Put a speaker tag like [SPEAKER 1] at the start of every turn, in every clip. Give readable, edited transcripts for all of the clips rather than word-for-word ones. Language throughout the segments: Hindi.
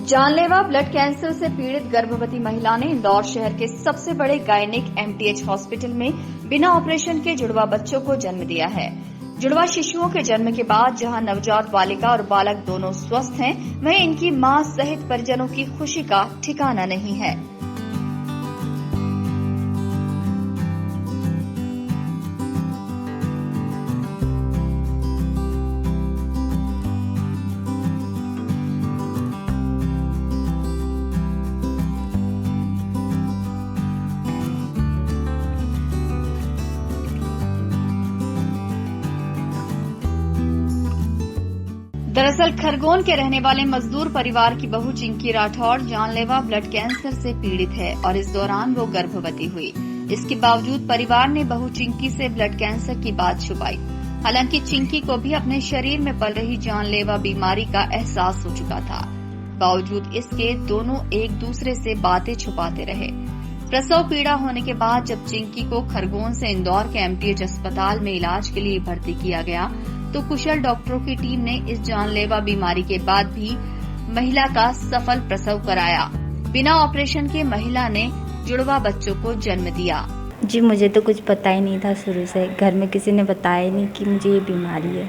[SPEAKER 1] जानलेवा ब्लड कैंसर से पीड़ित गर्भवती महिला ने इंदौर शहर के सबसे बड़े गायनिक एमटीएच हॉस्पिटल में बिना ऑपरेशन के जुड़वा बच्चों को जन्म दिया है। जुड़वा शिशुओं के जन्म के बाद जहां नवजात बालिका और बालक दोनों स्वस्थ हैं, वहीं इनकी मां सहित परिजनों की खुशी का ठिकाना नहीं है। दरअसल खरगोन के रहने वाले मजदूर परिवार की बहू चिंकी राठौर जानलेवा ब्लड कैंसर से पीड़ित है और इस दौरान वो गर्भवती हुई। इसके बावजूद परिवार ने बहू चिंकी से ब्लड कैंसर की बात छुपाई। हालांकि चिंकी को भी अपने शरीर में पल रही जानलेवा बीमारी का एहसास हो चुका था। बावजूद इसके दोनों एक दूसरे से बातें छुपाते रहे। प्रसव पीड़ा होने के बाद जब चिंकी को खरगोन से इंदौर के एमटीएच अस्पताल में इलाज के लिए भर्ती किया गया तो कुशल डॉक्टरों की टीम ने इस जानलेवा बीमारी के बाद भी महिला का सफल प्रसव कराया। बिना ऑपरेशन के महिला ने जुड़वा बच्चों को जन्म दिया।
[SPEAKER 2] जी मुझे तो कुछ पता ही नहीं था, शुरू से घर में किसी ने बताया ही नहीं कि मुझे ये बीमारी है,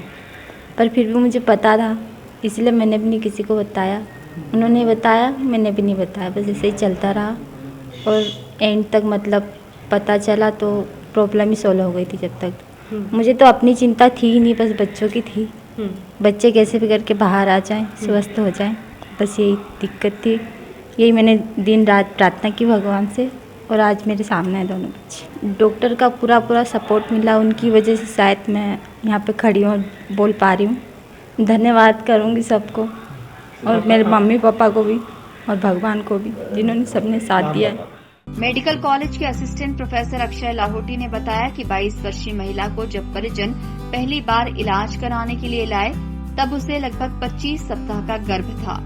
[SPEAKER 2] पर फिर भी मुझे पता था, इसलिए मैंने भी नहीं किसी को बताया। उन्होंने बताया, मैंने भी नहीं बताया, बस ऐसे ही चलता रहा और एंड तक मतलब पता चला तो प्रॉब्लम ही सॉल्व हो गई थी। जब तक मुझे तो अपनी चिंता थी ही नहीं, बस बच्चों की थी। बच्चे कैसे भी करके बाहर आ जाएं, स्वस्थ हो जाएं, बस यही दिक्कत थी। यही मैंने दिन रात प्रार्थना की भगवान से और आज मेरे सामने है दोनों बच्चे। डॉक्टर का पूरा सपोर्ट मिला, उनकी वजह से शायद मैं यहाँ पे खड़ी हूँ, बोल पा रही हूँ। धन्यवाद करूँगी सबको और मेरे मम्मी पापा को भी और भगवान को भी, जिन्होंने सबने साथ दिया है।
[SPEAKER 1] मेडिकल कॉलेज के असिस्टेंट प्रोफेसर अक्षय लाहोटी ने बताया कि 22 वर्षीय महिला को जब परिजन पहली बार इलाज कराने के लिए लाए तब उसे लगभग 25 सप्ताह का गर्भ था।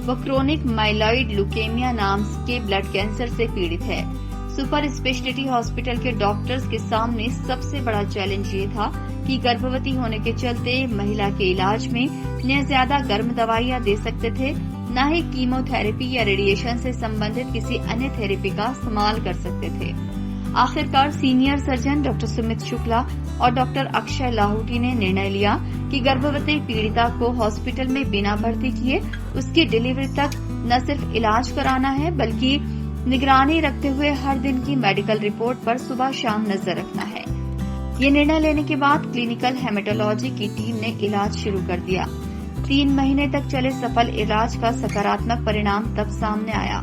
[SPEAKER 1] वो क्रोनिक माइलॉइड ल्यूकेमिया नाम के ब्लड कैंसर से पीड़ित है। सुपर स्पेशलिटी हॉस्पिटल के डॉक्टर्स के सामने सबसे बड़ा चैलेंज ये था कि गर्भवती होने के चलते महिला के इलाज में न ज्यादा गर्म दवाइयां दे सकते थे, न ही कीमोथेरेपी या रेडिएशन से संबंधित किसी अन्य थेरेपी का इस्तेमाल कर सकते थे। आखिरकार senior surgeon doctor Sumit Shukla और डॉक्टर अक्षय लाहोटी ने निर्णय लिया कि गर्भवती पीड़िता को हॉस्पिटल में बिना भर्ती किए उसकी डिलीवरी तक न सिर्फ इलाज कराना है बल्कि निगरानी रखते हुए हर दिन की मेडिकल रिपोर्ट पर सुबह शाम नजर रखना है। ये निर्णय लेने के बाद क्लिनिकल हेमेटोलॉजी की टीम ने इलाज शुरू कर दिया। 3 महीने तक चले सफल इलाज का सकारात्मक परिणाम तब सामने आया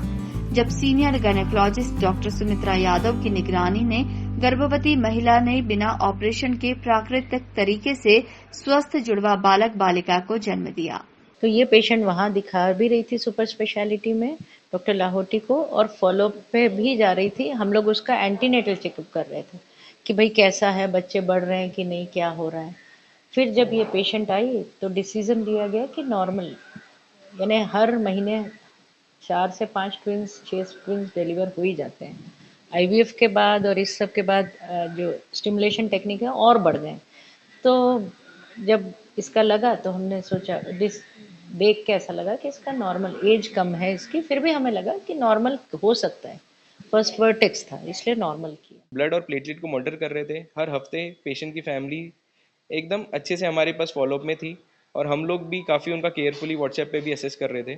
[SPEAKER 1] जब senior gynaecologist doctor Sumitra Yadav की निगरानी में गर्भवती महिला ने बिना ऑपरेशन के प्राकृतिक तरीके से स्वस्थ जुड़वा बालक बालिका को जन्म दिया।
[SPEAKER 3] तो ये पेशेंट वहाँ दिखा भी रही थी सुपर स्पेशलिटी में डॉक्टर लाहोटी को और फॉलो पे भी जा रही थी। हम लोग उसका एंटीनेटल चेकअप कर रहे थे कि भाई कैसा है, बच्चे बढ़ रहे हैं कि नहीं, क्या हो रहा है। फिर जब ये पेशेंट आई तो डिसीजन लिया गया कि नॉर्मल, यानी हर महीने 4 से 5 ट्विंस 6 ट्विंस डिलीवर हो ही जाते हैं। आईवीएफ के बाद और इस सब के बाद जो स्टिमुलेशन टेक्निक है और बढ़ गए। तो जब इसका लगा तो हमने सोचा, देख के ऐसा लगा कि इसका नॉर्मल, एज कम है इसकी, फिर भी हमें लगा कि नॉर्मल हो सकता है। फर्स्ट वर्टेक्स था इसलिए नॉर्मल किया।
[SPEAKER 4] ब्लड और प्लेटलेट को मॉनिटर कर रहे थे हर हफ्ते। पेशेंट की फैमिली एकदम अच्छे से हमारे पास फॉलोअप में थी और हम लोग भी काफ़ी उनका केयरफुली व्हाट्सएप पे भी असेस कर रहे थे।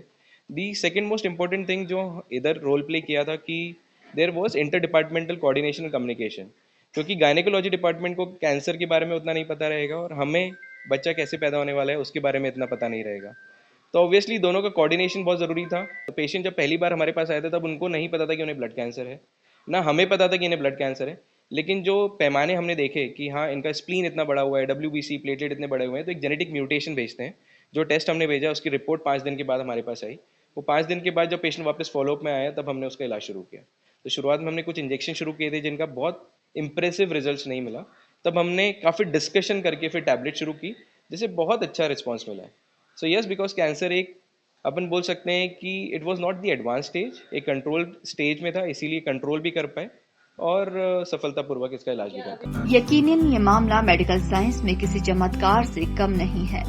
[SPEAKER 4] The second most important thing जो इधर रोल प्ले किया था कि there was inter departmental coordination and communication, क्योंकि गायनेकोलॉजी डिपार्टमेंट को कैंसर के बारे में उतना नहीं पता रहेगा और हमें बच्चा कैसे पैदा होने वाला है उसके बारे में इतना पता नहीं रहेगा। तो ऑब्वियसली दोनों का कोऑर्डिनेशन बहुत ज़रूरी था। तो पेशेंट जब पहली बार हमारे पास आए थे तब उनको नहीं पता था कि उन्हें ब्लड कैंसर है, ना हमें पता था कि इन्हें ब्लड कैंसर है। लेकिन जो पैमाने हमने देखे कि हाँ इनका स्प्लीन इतना बड़ा हुआ है, WBC प्लेटलेट इतने बड़े हुए हैं, तो एक जेनेटिक म्यूटेशन भेजते हैं। जो टेस्ट हमने भेजा उसकी रिपोर्ट 5 दिन के बाद हमारे पास आई। वो 5 दिन के बाद जब पेशेंट वापस फॉलोअप में आया तब हमने उसका इलाज शुरू किया। तो शुरुआत में हमने कुछ इंजेक्शन शुरू किए थे जिनका बहुत इंप्रेसिव रिजल्ट नहीं मिला। तब हमने काफ़ी डिस्कशन करके फिर टैबलेट शुरू की जिससे बहुत अच्छा रिस्पॉन्स मिला है। सो यस, बिकॉज कैंसर एक अपन बोल सकते हैं कि it was not the advance stage, एक कंट्रोल स्टेज में था, इसीलिए कंट्रोल भी कर पाए और सफलतापूर्वक इसका इलाज भी कर पाए।
[SPEAKER 1] यकीनन ये मामला मेडिकल साइंस में किसी चमत्कार से कम नहीं है।